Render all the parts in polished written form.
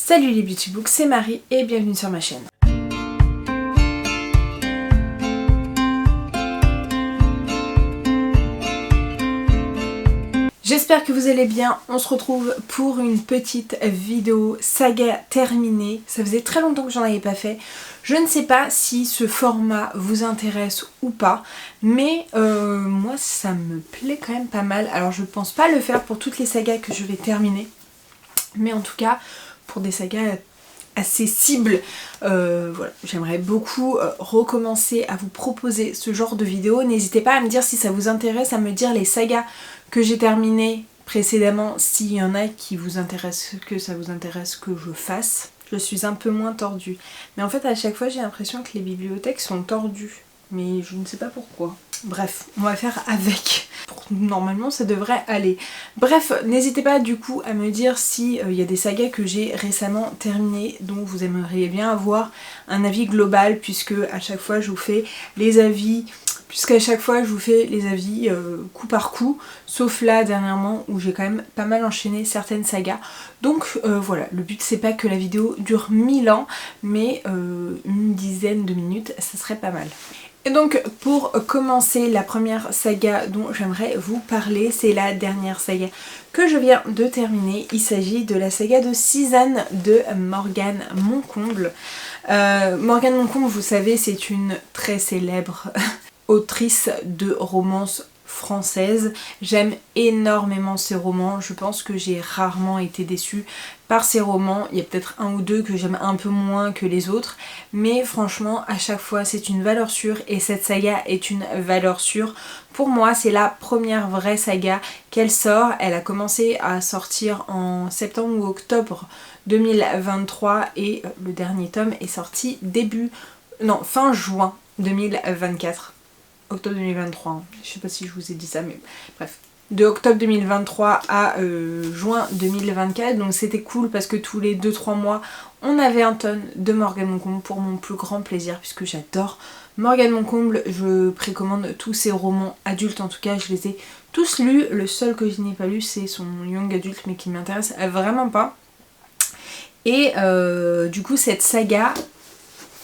Salut les Beauty Books, c'est Marie et bienvenue sur ma chaîne. J'espère que vous allez bien, on se retrouve pour une petite vidéo saga terminée. Ça faisait très longtemps que j'en avais pas fait. Je ne sais pas si ce format vous intéresse ou pas, mais moi ça me plaît quand même pas mal. Alors je pense pas le faire pour toutes les sagas que je vais terminer, mais en tout cas pour des sagas assez cibles, voilà, j'aimerais beaucoup recommencer à vous proposer ce genre de vidéo. N'hésitez pas à me dire si ça vous intéresse, à me dire les sagas que j'ai terminées précédemment, s'il y en a qui vous intéressent, que ça vous intéresse que je fasse. Je suis un peu moins tordue, mais en fait à chaque fois j'ai l'impression que les bibliothèques sont tordues, mais je ne sais pas pourquoi. Bref, on va faire avec. Normalement ça devrait aller. Bref, n'hésitez pas du coup à me dire si y a des sagas que j'ai récemment terminées dont vous aimeriez bien avoir un avis global, puisque à chaque fois je vous fais les avis, coup par coup, sauf là dernièrement où j'ai quand même pas mal enchaîné certaines sagas. Donc voilà, le but c'est pas que la vidéo dure 1000 ans, mais une dizaine de minutes, ça serait pas mal. Et donc pour commencer, la première saga dont j'aimerais vous parler, c'est la dernière saga que je viens de terminer. Il s'agit de la saga de Cézanne de Morgane Moncomble. Morgane Moncomble, vous savez, c'est une très célèbre autrice de romance française. J'aime énormément ses romans, je pense que j'ai rarement été déçue par ses romans. Il y a peut-être un ou deux que j'aime un peu moins que les autres, mais franchement à chaque fois c'est une valeur sûre, et cette saga est une valeur sûre. Pour moi c'est la première vraie saga qu'elle sort. Elle a commencé à sortir en septembre ou octobre 2023 et le dernier tome est sorti fin juin 2024. Octobre 2023, hein. Je sais pas si je vous ai dit ça, mais bref. De octobre 2023 à juin 2024, donc c'était cool parce que tous les 2-3 mois on avait un tome de Morgane Moncomble pour mon plus grand plaisir, puisque j'adore Morgane Moncomble. Je précommande tous ses romans adultes, en tout cas je les ai tous lus. Le seul que je n'ai pas lu c'est son young adulte, mais qui ne m'intéresse vraiment pas. Et du coup cette saga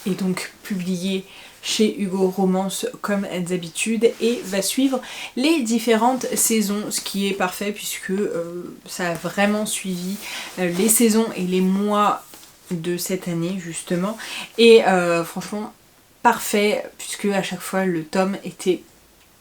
est donc publiée chez Hugo Romance comme d'habitude et va suivre les différentes saisons, ce qui est parfait puisque ça a vraiment suivi les saisons et les mois de cette année justement, et franchement parfait, puisque à chaque fois le tome était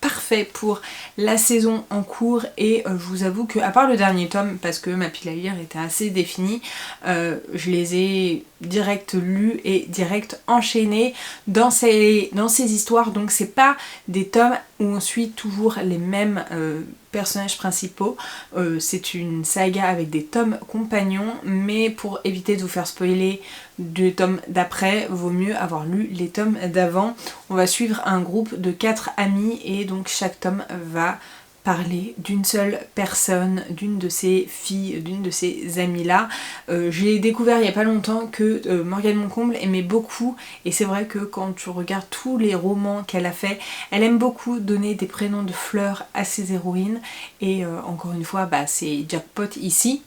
parfait pour la saison en cours. Et je vous avoue que, à part le dernier tome, parce que ma pile à lire était assez définie, je les ai direct lus et direct enchaînés dans ces histoires. Donc c'est pas des tomes où on suit toujours les mêmes personnages principaux, c'est une saga avec des tomes compagnons, mais pour éviter de vous faire spoiler du tome d'après, vaut mieux avoir lu les tomes d'avant. On va suivre un groupe de 4 amis et donc chaque tome va parler d'une seule personne, d'une de ses filles, d'une de ses amies là. J'ai découvert il n'y a pas longtemps que Morgane Moncomble aimait beaucoup, et c'est vrai que quand tu regardes tous les romans qu'elle a fait, elle aime beaucoup donner des prénoms de fleurs à ses héroïnes, et encore une fois c'est jackpot ici.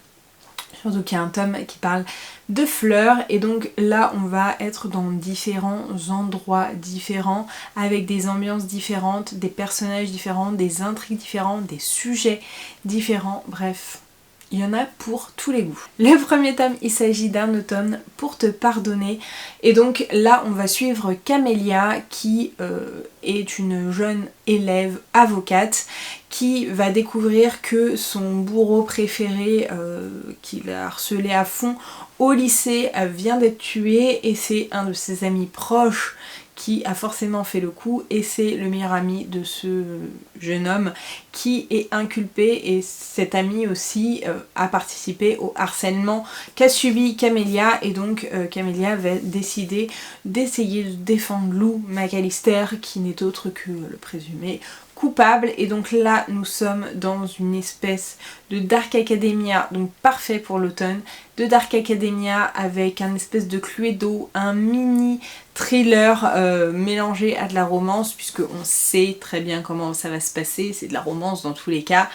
Surtout qu'il y a un tome qui parle de fleurs, et donc là on va être dans différents endroits différents, avec des ambiances différentes, des personnages différents, des intrigues différentes, des sujets différents, bref. Il y en a pour tous les goûts. Le premier tome, il s'agit d'un automne pour te pardonner. Et donc là, on va suivre Camélia, qui est une jeune élève avocate qui va découvrir que son bourreau préféré, qui l'a harcelé à fond au lycée, vient d'être tué, et c'est un de ses amis proches qui a forcément fait le coup, et c'est le meilleur ami de ce jeune homme qui est inculpé, et cet ami aussi a participé au harcèlement qu'a subi Camélia, et donc Camélia va décider d'essayer de défendre Lou McAllister, qui n'est autre que le présumé Coupable. Et donc là nous sommes dans une espèce de Dark Academia, donc parfait pour l'automne, de Dark Academia avec un espèce de Cluedo, un mini thriller mélangé à de la romance, puisque on sait très bien comment ça va se passer, c'est de la romance dans tous les cas.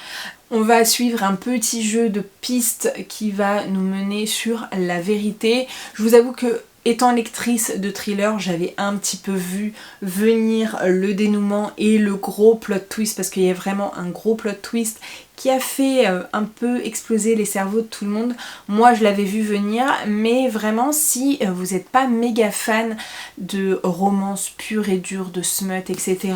On va suivre un petit jeu de pistes qui va nous mener sur la vérité. Je vous avoue que étant lectrice de thriller, j'avais un petit peu vu venir le dénouement et le gros plot twist, parce qu'il y a vraiment un gros plot twist qui a fait un peu exploser les cerveaux de tout le monde. Moi je l'avais vu venir, mais vraiment si vous n'êtes pas méga fan de romance pure et dure, de smut, etc.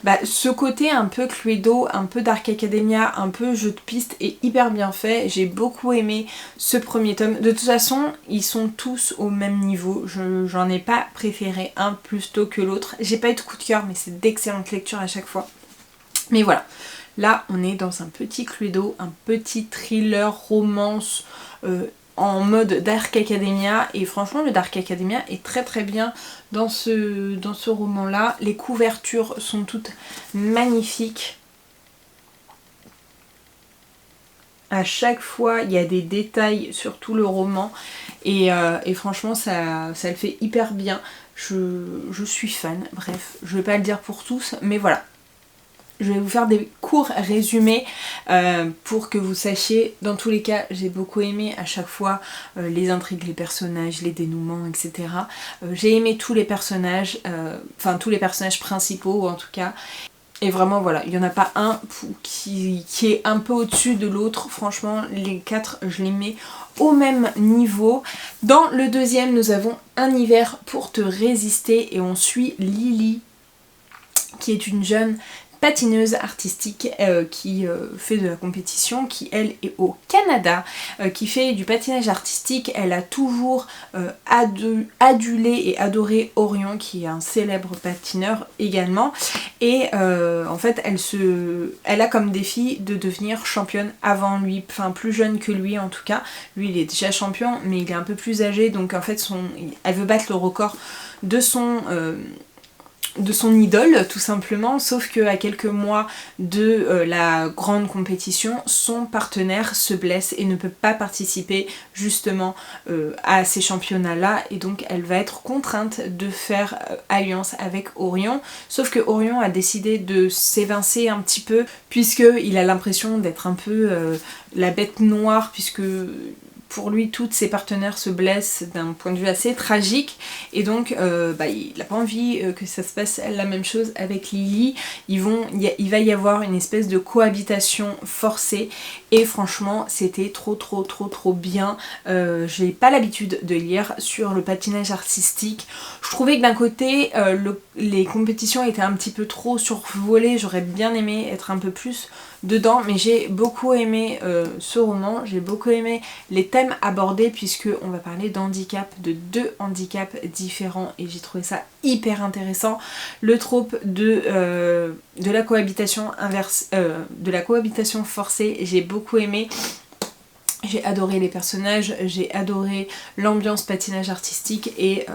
Bah, ce côté un peu Cluedo, un peu Dark Academia, un peu jeu de piste est hyper bien fait. J'ai beaucoup aimé ce premier tome. De toute façon, ils sont tous au même niveau. J'en ai pas préféré un plus tôt que l'autre. J'ai pas eu de coup de cœur, mais c'est d'excellentes lectures à chaque fois. Mais voilà. Là, on est dans un petit Cluedo, un petit thriller romance en mode Dark Academia. Et franchement, le Dark Academia est très très bien dans ce roman-là. Les couvertures sont toutes magnifiques. À chaque fois, il y a des détails sur tout le roman. Et franchement, ça le fait hyper bien. Je suis fan. Bref, je vais pas le dire pour tous, mais voilà. Je vais vous faire des courts résumés pour que vous sachiez. Dans tous les cas, j'ai beaucoup aimé à chaque fois les intrigues, les personnages, les dénouements, etc. J'ai aimé tous les personnages, enfin tous les personnages principaux en tout cas. Et vraiment voilà, il n'y en a pas un qui est un peu au-dessus de l'autre. Franchement, les 4, je les mets au même niveau. Dans le deuxième, nous avons Un hiver pour te résister et on suit Lily, qui est une jeune patineuse artistique qui fait de la compétition, qui elle est au Canada, qui fait du patinage artistique. Elle a toujours adulé et adoré Orion, qui est un célèbre patineur également, et en fait elle a comme défi de devenir championne avant lui, enfin plus jeune que lui en tout cas. Lui il est déjà champion mais il est un peu plus âgé, donc en fait elle veut battre le record de son idole tout simplement, sauf qu'à quelques mois de la grande compétition, son partenaire se blesse et ne peut pas participer justement à ces championnats là, et donc elle va être contrainte de faire alliance avec Orion, sauf que Orion a décidé de s'évincer un petit peu puisqu'il a l'impression d'être un peu la bête noire, puisque pour lui, toutes ses partenaires se blessent d'un point de vue assez tragique, et donc il n'a pas envie que ça se passe la même chose avec Lily. Il va y avoir une espèce de cohabitation forcée, et franchement c'était trop bien. J'ai pas l'habitude de lire sur le patinage artistique. Je trouvais que d'un côté les compétitions étaient un petit peu trop survolées, j'aurais bien aimé être un peu plus dedans, mais j'ai beaucoup aimé ce roman, j'ai beaucoup aimé les thèmes abordés, puisque on va parler d'handicap, de 2 handicaps différents, et j'ai trouvé ça hyper intéressant. Le trope de la cohabitation inverse, de la cohabitation forcée, j'ai beaucoup aimé. J'ai adoré les personnages, j'ai adoré l'ambiance patinage artistique, et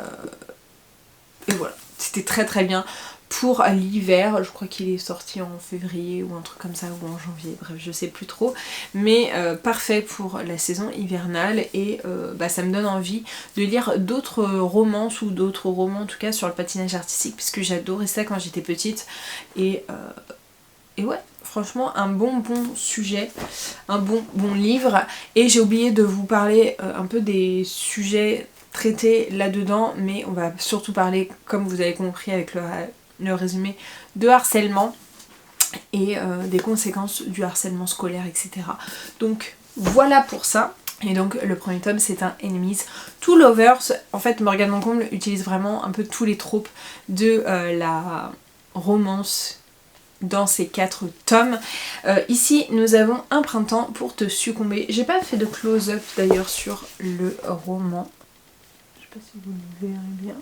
voilà, c'était très bien. Pour l'hiver, je crois qu'il est sorti en février ou un truc comme ça, ou en janvier, bref je sais plus trop, mais parfait pour la saison hivernale, et ça me donne envie de lire d'autres romances, ou d'autres romans en tout cas sur le patinage artistique, puisque j'adorais ça quand j'étais petite, et ouais, franchement un bon sujet, un bon livre. Et j'ai oublié de vous parler un peu des sujets traités là-dedans, mais on va surtout parler, comme vous avez compris avec le résumé, de harcèlement et des conséquences du harcèlement scolaire, etc. Donc voilà pour ça. Et donc le premier tome c'est un Enemies to Lovers. En fait Morgane Moncomble utilise vraiment un peu tous les tropes de la romance dans ces 4 tomes. Ici nous avons Un printemps pour te succomber. J'ai pas fait de close-up d'ailleurs sur le roman. Je sais pas si vous le verrez bien.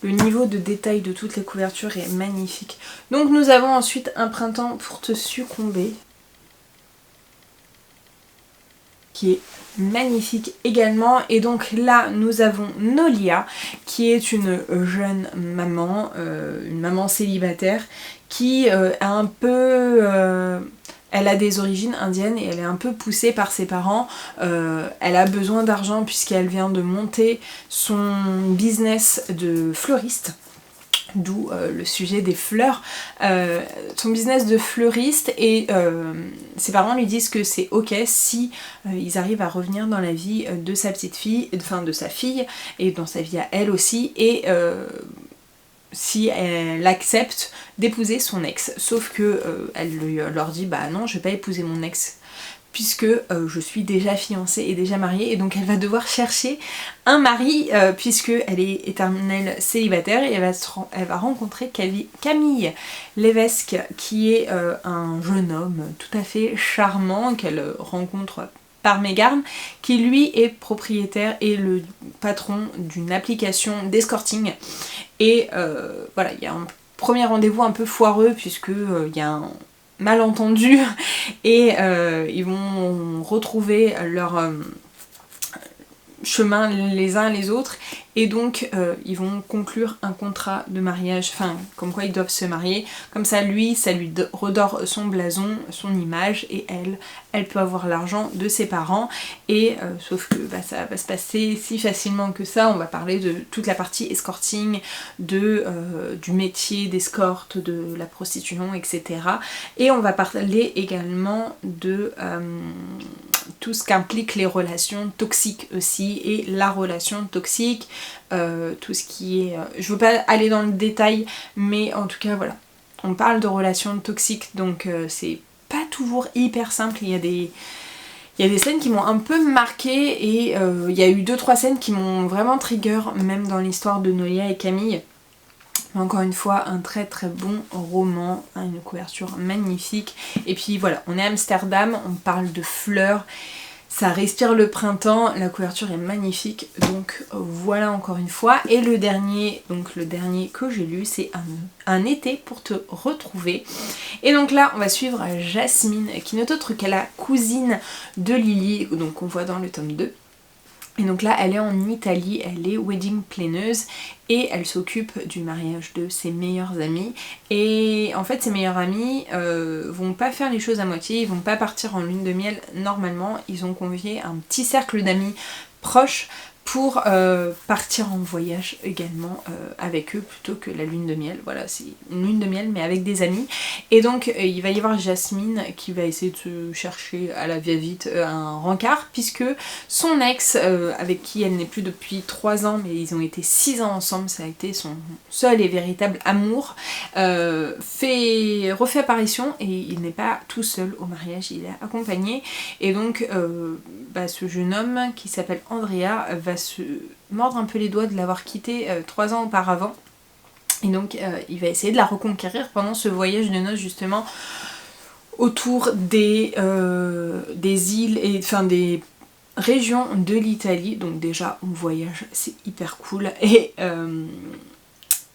Le niveau de détail de toutes les couvertures est magnifique. Donc nous avons ensuite Un printemps pour te succomber, qui est magnifique également. Et donc là nous avons Nolia, qui est une jeune maman, une maman célibataire, qui a un peu... elle a des origines indiennes et elle est un peu poussée par ses parents. Elle a besoin d'argent puisqu'elle vient de monter son business de fleuriste. D'où le sujet des fleurs. Son business de fleuriste, et ses parents lui disent que c'est ok si ils arrivent à revenir dans la vie de sa petite fille, enfin de sa fille, et dans sa vie à elle aussi, et si elle accepte d'épouser son ex. Sauf que elle leur dit bah non, je vais pas épouser mon ex puisque je suis déjà fiancée et déjà mariée, et donc elle va devoir chercher un mari puisque elle est éternelle célibataire, et elle va rencontrer Camille Lévesque, qui est un jeune homme tout à fait charmant qu'elle rencontre par mégarde, qui lui est propriétaire et le patron d'une application d'escorting. Et voilà, il y a un premier rendez-vous un peu foireux puisque il y a un malentendu et ils vont retrouver leur chemin les uns les autres, et donc ils vont conclure un contrat de mariage, enfin comme quoi ils doivent se marier, comme ça lui redore son blason, son image, et elle peut avoir l'argent de ses parents, et sauf que bah, ça va pas se passer si facilement que ça. On va parler de toute la partie escorting, du métier d'escorte, de la prostitution, etc. Et on va parler également de tout ce qu'impliquent les relations toxiques aussi, et la relation toxique, tout ce qui est... je veux pas aller dans le détail, mais en tout cas voilà, on parle de relations toxiques, donc c'est pas toujours hyper simple. Il y a des scènes qui m'ont un peu marquée, et il y a eu 2-3 scènes qui m'ont vraiment trigger, même dans l'histoire de Nolia et Camille. Encore une fois, un très très bon roman, hein, une couverture magnifique. Et puis voilà, on est à Amsterdam, on parle de fleurs, ça respire le printemps, la couverture est magnifique, donc voilà encore une fois. Et le dernier que j'ai lu, c'est un été pour te retrouver. Et donc là, on va suivre Jasmine, qui n'est autre que la cousine de Lily, donc on voit dans le tome 2. Et donc là, elle est en Italie, elle est wedding planeuse, et elle s'occupe du mariage de ses meilleurs amis. Et en fait, ses meilleurs amis vont pas faire les choses à moitié, ils vont pas partir en lune de miel normalement. Ils ont convié un petit cercle d'amis proches pour partir en voyage également avec eux, plutôt que la lune de miel. Voilà, c'est une lune de miel mais avec des amis. Et donc il va y avoir Jasmine qui va essayer de chercher à la va-vite un rencard, puisque son ex, avec qui elle n'est plus depuis 3 ans, mais ils ont été 6 ans ensemble, ça a été son seul et véritable amour, refait apparition, et il n'est pas tout seul au mariage, il est accompagné. Et donc ce jeune homme qui s'appelle Andrea va se mordre un peu les doigts de l'avoir quittée 3 ans auparavant, et donc il va essayer de la reconquérir pendant ce voyage de noces, justement autour des îles, et enfin des régions de l'Italie. Donc déjà on voyage, c'est hyper cool, et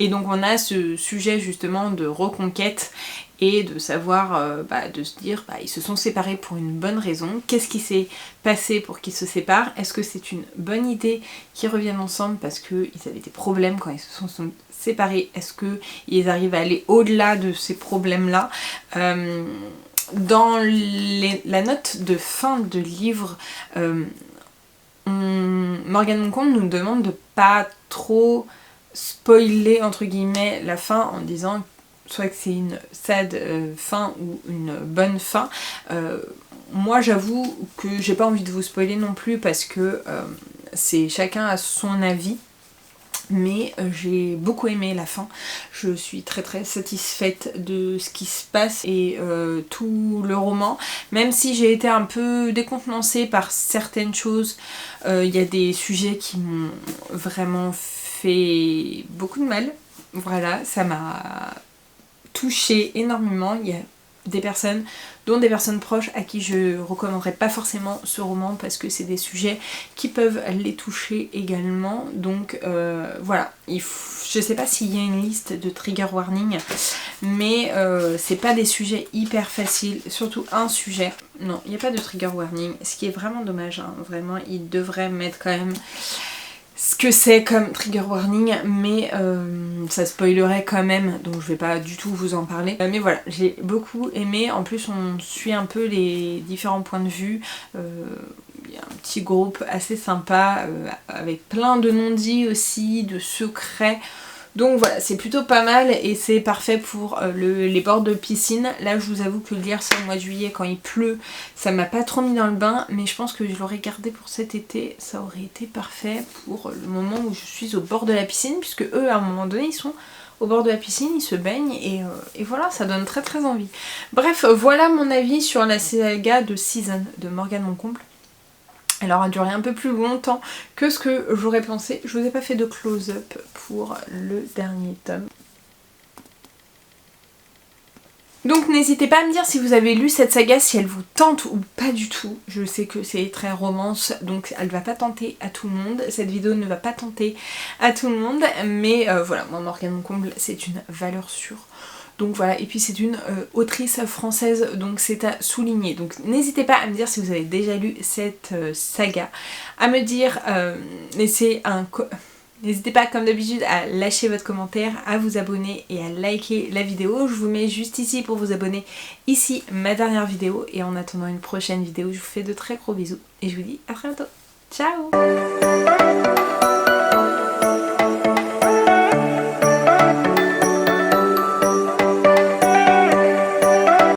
donc on a ce sujet justement de reconquête, et de savoir, de se dire, ils se sont séparés pour une bonne raison. Qu'est-ce qui s'est passé pour qu'ils se séparent? Est-ce que c'est une bonne idée qu'ils reviennent ensemble parce qu'ils avaient des problèmes quand ils se sont séparés? Est-ce qu'ils arrivent à aller au-delà de ces problèmes-là? Dans la note de fin de livre, Morgane Moncombe nous demande de pas trop spoiler entre guillemets la fin, en disant soit que c'est une sad fin ou une bonne fin. Moi j'avoue que j'ai pas envie de vous spoiler non plus, parce que c'est chacun a son avis, mais j'ai beaucoup aimé la fin. Je suis très très satisfaite de ce qui se passe, et tout le roman, même si j'ai été un peu décontenancée par certaines choses. Il y a des sujets qui m'ont vraiment fait beaucoup de mal. Voilà, ça m'a touchée énormément. Il y a des personnes, dont des personnes proches, à qui je recommanderais pas forcément ce roman, parce que c'est des sujets qui peuvent les toucher également. Donc voilà, je sais pas s'il y a une liste de trigger warning, mais c'est pas des sujets hyper faciles, surtout un sujet. Non, il n'y a pas de trigger warning, ce qui est vraiment dommage, hein. Vraiment, ils devraient mettre quand même ce que c'est comme trigger warning, mais ça spoilerait quand même, donc je vais pas du tout vous en parler. Mais voilà, j'ai beaucoup aimé, en plus on suit un peu les différents points de vue. Il y a un petit groupe assez sympa, avec plein de non-dits aussi, de secrets. Donc voilà, c'est plutôt pas mal et c'est parfait pour les bords de piscine. Là je vous avoue que lire ça au mois de juillet quand il pleut, ça m'a pas trop mis dans le bain, mais je pense que je l'aurais gardé pour cet été. Ça aurait été parfait pour le moment où je suis au bord de la piscine, puisque eux à un moment donné ils sont au bord de la piscine, ils se baignent et voilà, ça donne très très envie. Bref, voilà mon avis sur la saga de Season de Morgane Moncomble. Elle aura duré un peu plus longtemps que ce que j'aurais pensé. Je vous ai pas fait de close-up pour le dernier tome. Donc n'hésitez pas à me dire si vous avez lu cette saga, si elle vous tente ou pas du tout. Je sais que c'est très romance, donc elle va pas tenter à tout le monde. Cette vidéo ne va pas tenter à tout le monde, mais voilà, moi Morgane Moncomble, c'est une valeur sûre. Donc voilà, et puis c'est une autrice française, donc c'est à souligner. Donc n'hésitez pas à me dire si vous avez déjà lu cette saga, à me dire, n'hésitez pas comme d'habitude à lâcher votre commentaire, à vous abonner et à liker la vidéo. Je vous mets juste ici pour vous abonner, ici ma dernière vidéo, et en attendant une prochaine vidéo, je vous fais de très gros bisous et je vous dis à très bientôt. Ciao!